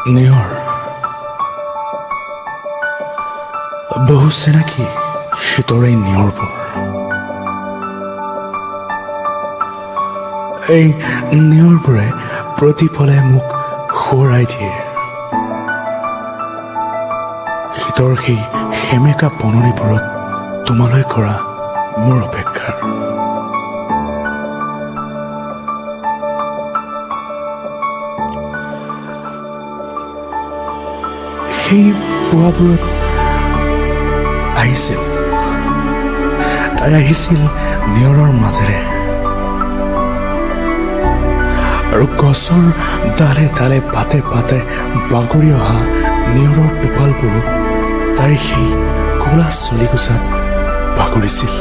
নিয়ৰ বহু চিনাকি শীতৰে নিয়ৰবোৰ এই নিয়ৰবোৰে প্ৰতিফলে মোক সোঁৱৰাই দিয়ে শীতৰ সেই সেমেকা বননিবোৰত তোমালৈ কৰা মোৰ অপেক্ষাৰ সেই পুৱাবোৰত আহিছিল তাই আহিছিল নিয়ৰৰ মাজেৰে আৰু গছৰ ডালে ডালে পাতে পাতে বাগৰি অহা নিয়ৰৰ টোপালবোৰো তাইৰ সেই ক'লা চলিকোছাত বাগৰিছিল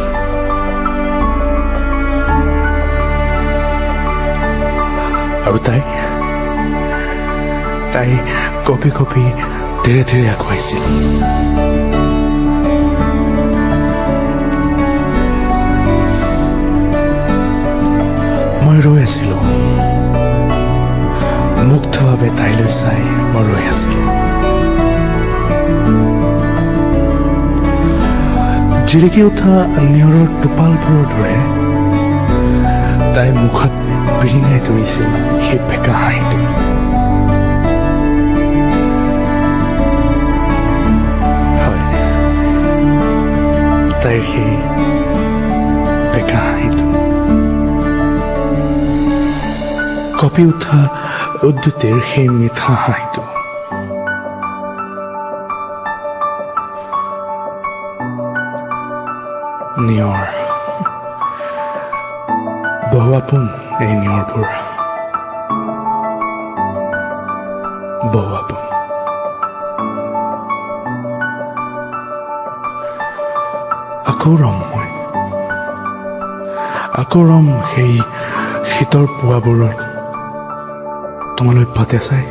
আৰু তাই কঁপি কঁপি ধীৰে ধীৰে আগুৱাইছিল মই ৰৈ আছিলো মুগ্ধভাৱে তাইলৈ চাই মই ৰৈ আছিলো জিলিকি উঠা নিয়ৰৰ টোপালবোৰৰ দৰে তাই মুখত বিৰিঙাই ধৰিছিল সেই বেকা হাঁহিটো তাইৰ সেই বেকা হাঁহিটো কঁপি উঠা উদ্যুতিৰ সেই মিঠা হাঁহিটো নিয়ৰ বহু আপোন এই নিয়ৰবোৰ বহু আপোন আকৌ ৰম সেই শীতৰ পুৱাবোৰত তোমালৈ পাতে চাই